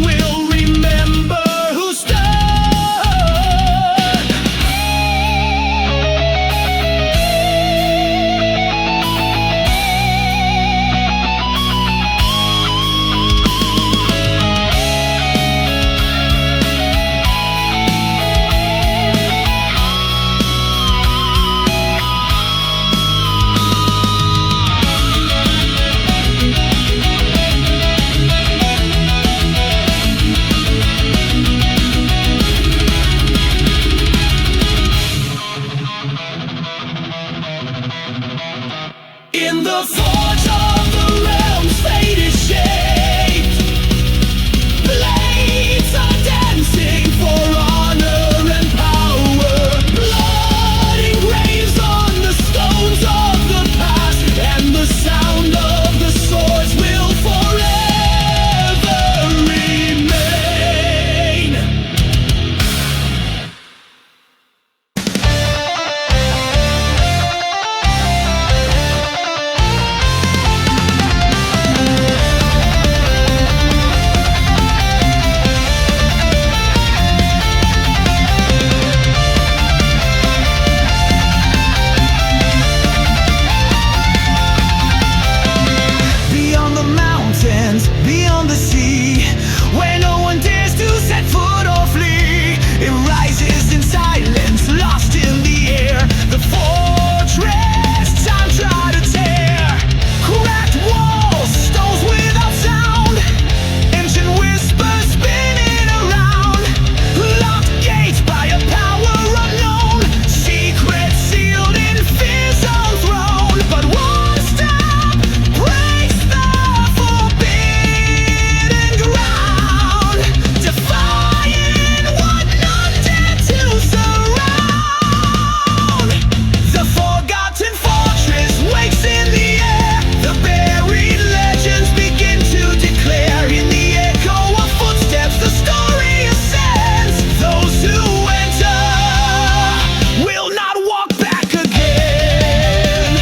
will remember who stood. In the forge of the realms, fate is shaped. Blades are dancing for honor and power. Blood engraves on the stones of the past, and the sound of the swords will forever remain. Beyond the mountains, beyond the sea, where no one dares to set foot or flee, it rises in silence, lost in the air. The fortress time tried to tear. Cracked walls, stones without sound, ancient whispers spinning around. Locked gates by a power unknown, secrets sealed in fear's own throne. But one step breaks the forbidden ground, defying what none dare to surround. The forgotten fortress wakes in the air. The buried legends begin to declare. In the echo of footsteps, the story ascends. Those who enter will not walk back again.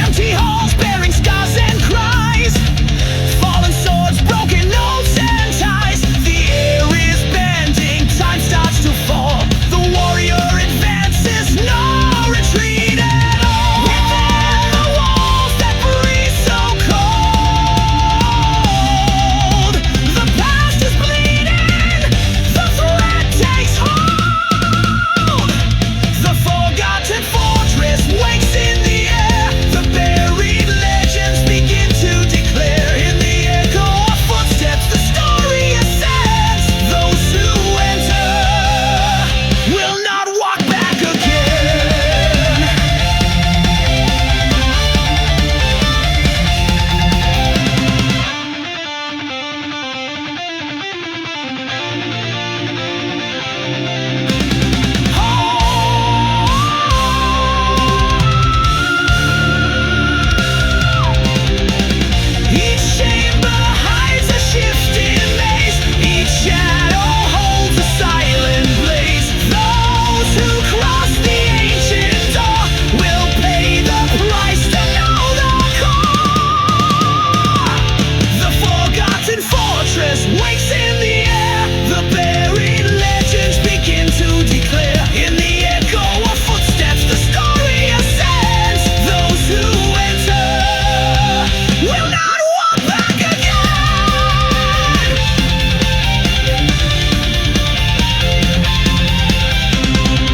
Empty halls bearing scars and cries, fallen swords, broken notes and ties. The air is bending, time starts to fall. The warrior advances, no retreat at all. Within the walls that breathe so cold, the past is bleeding, the threat takes hold. The forgotten fortress wakes in the air. The buried legends begin to declare. In the echo of footsteps, the story ascends. Those who enter will not walk back again. Each chamber hides a shifting maze. Each shadow holds a silent blaze. Those who cross the ancient door will pay the price to know the core. The forgotten fortress wakes in the air. The buried legends begin to declare. In the echo of footsteps, the story ascends. Those who enter will not walk back again.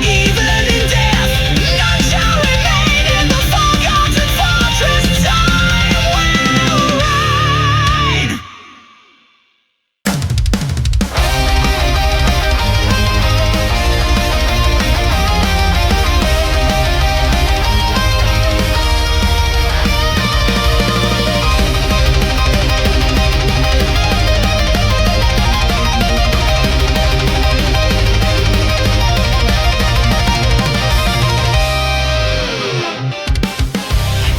Even in death, none shall remain. In the forgotten fortress, time will reign.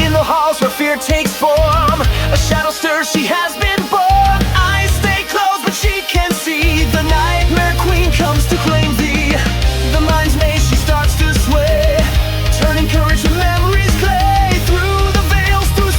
In the halls where fear takes form, a shadow stirs, she has been born. Eyes stay closed, but she can see. The nightmare queen comes to claim thee. The mind's maze, she starts to sway, turning courage to memories clay. Through the veils, through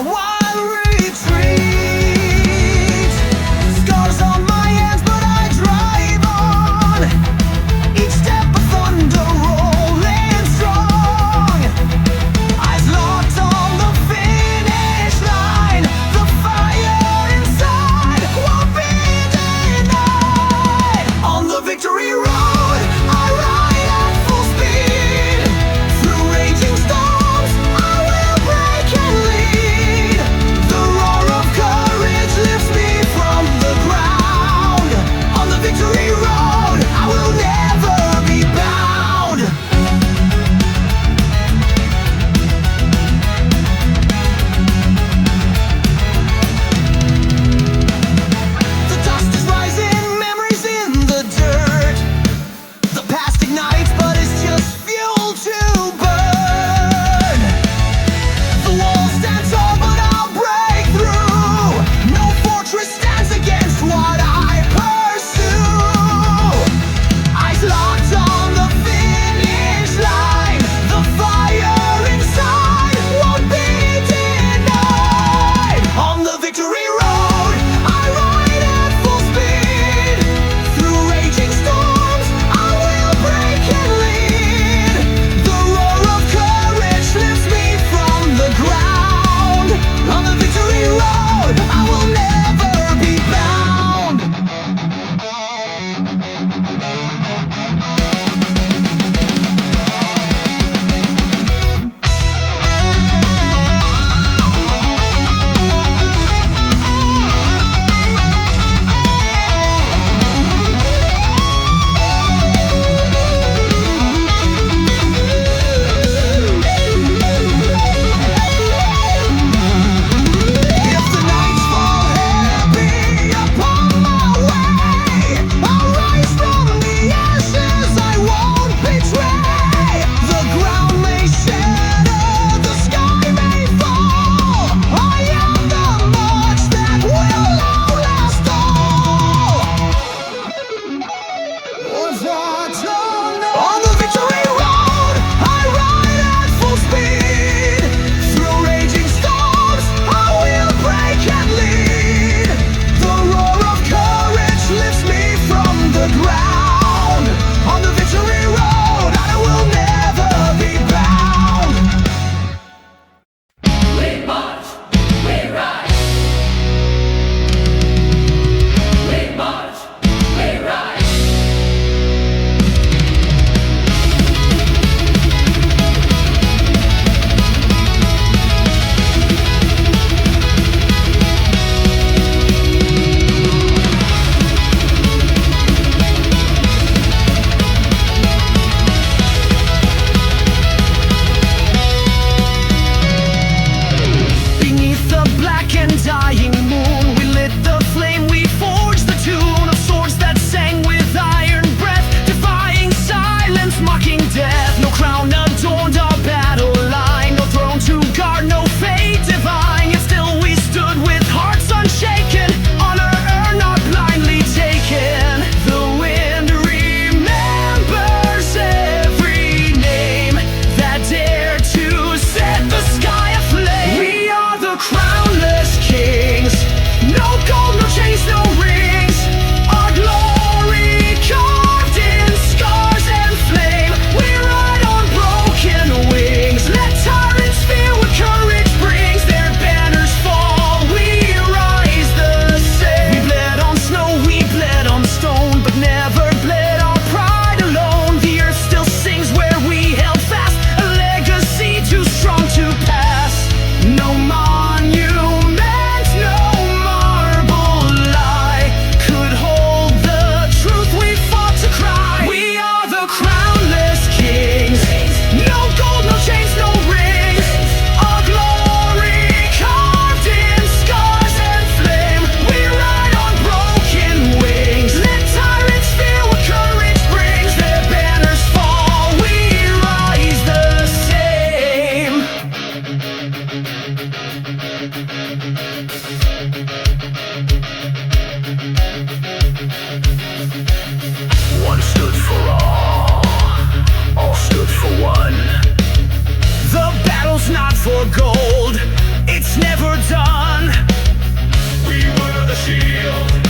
wild retreat. Scars on my hands, but I drive on. Each step a thunder rolling strong. Eyes locked on the finish line. The fire inside won't be denied. On the victory road, I ride at full speed. Through raging storms, I will break and lead. The roar of courage lifts me from the ground. On the victory road, I will never be bound. The dust is rising, memories in the dirt. The past ignites, but it's just fuel to burn. The walls stand tall, but I'll break through. No fortress stands against what I pursue. Eyes locked on the finish line. The fire inside won't be denied. On the victory road, I ride at full speed. Through raging storms, I will break and lead. The roar of courage lifts me from the ground. On the victory road, I will never be bound. If the nights fall heavy upon my way, I'll rise from the ashes, I won't betray. The ground may shatter, the sky may fall. I am the march that will outlast all. On the victory road, I ride at full speed. Through raging storms, I will break and lead. The roar of courage lifts me from the ground. On the victory road, I will never be bound. We march, we rise. We march, we rise. Beneath the black and dying moon, we lit the flame, we forged the tune of swords that sang with iron breath, defying silence, mocking death. No crown adorned our battle line, no throne to guard, no fate divine. Yet still we stood with hearts unshaken, honor earned, not blindly taken. The wind remembers every name that dared to set the sky aflame. We are the crownless kings. No gold, no chains, no rings. Our glory carved in scars and flame. We ride on broken wings. Let tyrants fear what courage brings. Their banners fall, we rise the same. We bled on snow, we bled on stone, but never bled our pride alone. The earth still sings where we held fast, a legacy too strong to pass. No monument, no marble lie could hold the truth we fought to cry. We are the crownless kings. No gold, no chains, no rings. Our glory carved in scars and flame. We ride on broken wings. Let tyrants fear what courage brings. Their banners fall, we rise the same. One stood for all stood for one. The battle's not for gold, it's it's never done. We were the shield.